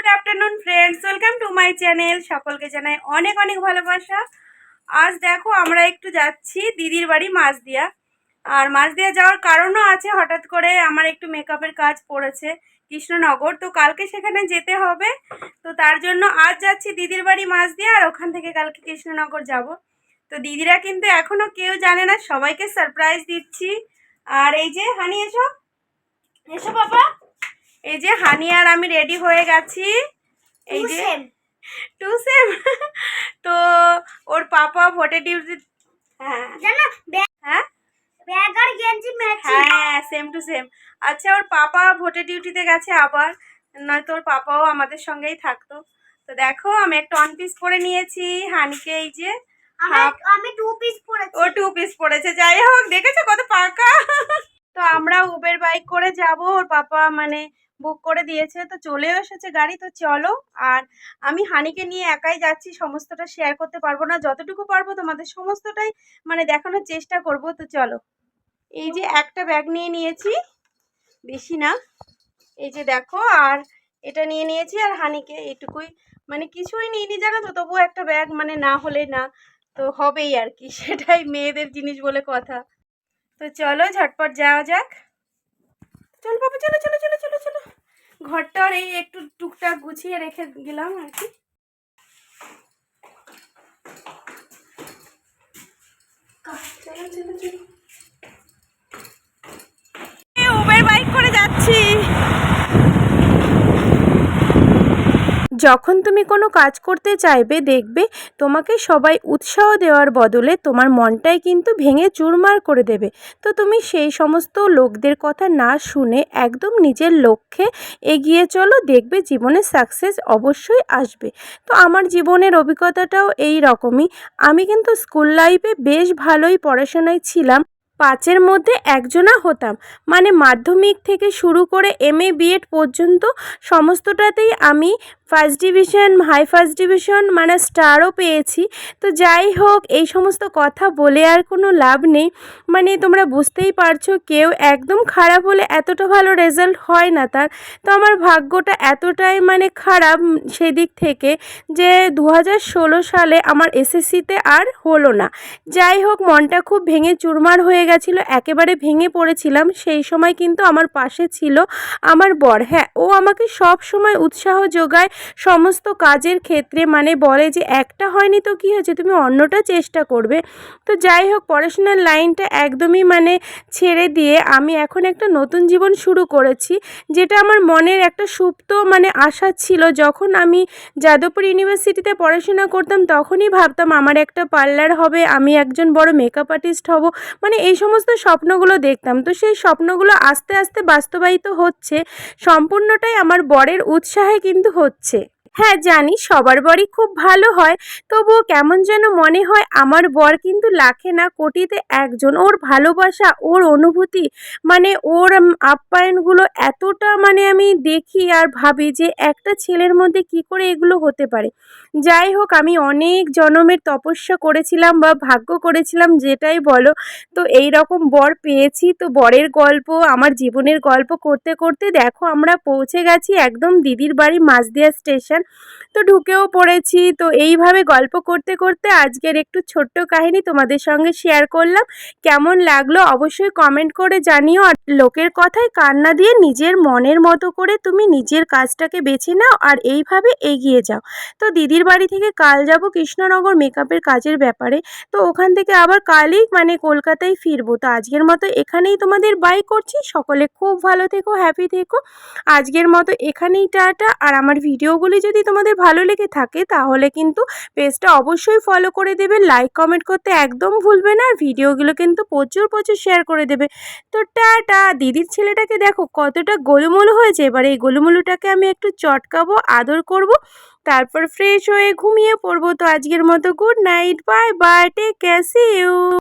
Good afternoon friends, welcome to my channel. সকলকে জানাই অনেক অনেক ভালোবাসা। আজ দেখো আমরা একটু যাচ্ছি দিদির বাড়ি মাঝদিয়া। আর মাঝদিয়া যাওয়ার কারণও আছে, হঠাৎ করে আমার একটু মেকআপের কাজ পড়েছে কৃষ্ণনগর, তো কালকে সেখানে যেতে হবে। তো তার জন্য আজ যাচ্ছি দিদির বাড়ি মাঝদিয়া, আর ওখান থেকে কালকে কৃষ্ণনগর যাব। তো দিদিরা কিন্তু এখনও কেউ জানে না, সবাইকে সারপ্রাইজ দিচ্ছি। আর এই যে হানি, এসো এসো বাবা। এই যে হানি আর আমি রেডি হয়ে গেছি। এই যে টু সেম। তো ওর পাপা ভোটে ডিউটি, হ্যাঁ হ্যাঁ হ্যাঁ সেম টু সেম। আচ্ছা, ওর পাপা ভোটে ডিউটিতে গেছে আবার, নয়তো ওর পাপাও আমাদের সঙ্গেই থাকতো। তো দেখো আমি একটা ওয়ান পিস পরে নিয়েছি, হানিকে এই যে আমি টু পিস পরেছি, ও টু পিস পরেছে। যাই হোক, দেখেছো কত পাকা। তো আমরা উবের বাইক করে যাব, ওর পাপা মানে বুক করে দিয়েছে, তো চলেও এসেছে গাড়ি। তো চলো, আর আমি হানিকে নিয়ে একাই যাচ্ছি, সমস্তটা শেয়ার করতে পারবো না, যতটুকু পারবো তোমাদের সমস্তটাই মানে দেখানোর চেষ্টা করব। তো চলো, এই যে একটা ব্যাগ নিয়ে নিয়েছি, বেশি না, এই যে দেখো, আর এটা নিয়ে নিয়েছি, আর হানিকে এইটুকুই, মানে কিছুই নিইনি জানো তো, তবুও একটা ব্যাগ মানে না হলে না, তো হবেই আর কি, সেটাই মেয়েদের জিনিস বলে কথা। তো চলো ঝটপট যাওয়া যাক। চল বাবা, চলো চলো চলো চলো চলো। ঘরটার এই একটু টুকটাক গুছিয়ে রেখে গেলাম আর কি। চলো চলো চলো, উবের বাইক করে যাচ্ছি। যখন তুমি কোনো কাজ করতে চাইবে, দেখবে তোমাকে সবাই উৎসাহ দেওয়ার বদলে তোমার মনটাই কিন্তু ভেঙে চুরমার করে দেবে। তো তুমি সেই সমস্ত লোকদের কথা না শুনে একদম নিজের লক্ষ্যে এগিয়ে চলো, দেখবে জীবনে সাকসেস অবশ্যই আসবে। তো আমার জীবনের অভিজ্ঞতাটাও এই রকমই। আমি কিন্তু স্কুল লাইফে বেশ ভালোই পড়াশোনায় ছিলাম, 5-এর মধ্যে একজনা হতাম। মানে মাধ্যমিক থেকে শুরু করে MA BEd পর্যন্ত সমস্তটাতেই আমি first division, high first division, মানে স্টারও পেয়েছি। তো যাই হোক, এই সমস্ত কথা বলে আর কোনো লাভ নেই। মানে তোমরা বুঝতেই পারছো, কেউ একদম খারাপ হলে এতটা ভালো রেজাল্ট হয় না তার। তো আমার ভাগ্যটা এতটাই মানে খারাপ সেদিক থেকে, যে 2016 সালে আমার SSCতে আর হলো না। যাই হোক, মনটা খুব ভেঙে চুরমার হয়ে গেছিলো, একেবারে ভেঙে পড়েছিলাম। সেই সময় কিন্তু আমার পাশে ছিল আমার বর। হ্যাঁ, ও আমাকে সব সময় উৎসাহ যোগায় সমস্ত কাজের ক্ষেত্রে, মানে বলে যে একটা হয়নি তো কী হয়েছে, তুমি অন্যটা চেষ্টা করবে। তো যাই হোক, পড়াশোনার লাইনটা একদমই মানে ছেড়ে দিয়ে আমি এখন একটা নতুন জীবন শুরু করেছি, যেটা আমার মনের একটা সুপ্ত মানে আশা ছিল। যখন আমি যাদবপুর ইউনিভার্সিটিতে পড়াশোনা করতাম, তখনই ভাবতাম আমার একটা পার্লার হবে, আমি একজন বড় মেকআপ আর্টিস্ট হব, মানে এই সমস্ত স্বপ্নগুলো দেখতাম। তো সেই স্বপ্নগুলো আস্তে আস্তে বাস্তবায়িত হচ্ছে, সম্পূর্ণটাই আমার বরের উৎসাহে কিন্তু হচ্ছে। হ্যাঁ জানি সবার বরই খুব ভালো হয়, তবুও কেমন যেন মনে হয় আমার বর কিন্তু লাখে না কোটিতে একজন। ওর ভালোবাসা, ওর অনুভূতি, মানে ওর আপ্যায়নগুলো এতটা মানে আমি দেখি আর ভাবি যে একটা ছেলের মধ্যে কি করে এগুলো হতে পারে। যাই হোক, আমি অনেক জনমের তপস্যা করেছিলাম বা ভাগ্য করেছিলাম, যেটাই বলো। তো এই রকম বর পেয়েছি। তো বরের গল্প, আমার জীবনের গল্প করতে করতে দেখো আমরা পৌঁছে গেছি একদম দিদির বাড়ি মাঝদিয়া স্টেশন। তো ঢুকেও পড়েছি। তো এইভাবে গল্প করতে করতে আজকের একটু ছোট্ট কাহিনী তোমাদের সঙ্গে শেয়ার করলাম। কেমন লাগলো অবশ্যই কমেন্ট করে জানিও। আর লোকের কথায় কান না দিয়ে নিজের মনের মতো করে তুমি নিজের কাজটাকে বেছে নাও, আর এইভাবে এগিয়ে যাও। তো দিদির বাড়ি থেকে কাল যাব কৃষ্ণনগর মেকআপের কাজের ব্যাপারে। তো ওখান থেকে আবার কালই মানে কলকাতায় ফিরবো। তো আজকের মতো এখানেই তোমাদের বাই করছি। সকলে খুব ভালো থেকো, হ্যাপি থেকো। আজকের মতো এখানেই টাটা। আর আমার ভিডিওগুলি যদি তোমাদের ভালো লেগে থাকে, তাহলে কিন্তু পেজটা অবশ্যই ফলো করে দেবে, লাইক কমেন্ট করতে একদম ভুলবে না, আর ভিডিওগুলো কিন্তু প্রচুর প্রচুর শেয়ার করে দেবে। তো টাটা। দিদির ছেলেটাকে দেখো কতটা গোলুমোলু হয়েছে, এবার এই গোলুমোলুটাকে আমি একটু চটকাবো, আদর করব, তারপর ফ্রেশ হয়ে ঘুমিয়ে পড়বো। তো আজকের মতো good night, bye bye, take care, see you.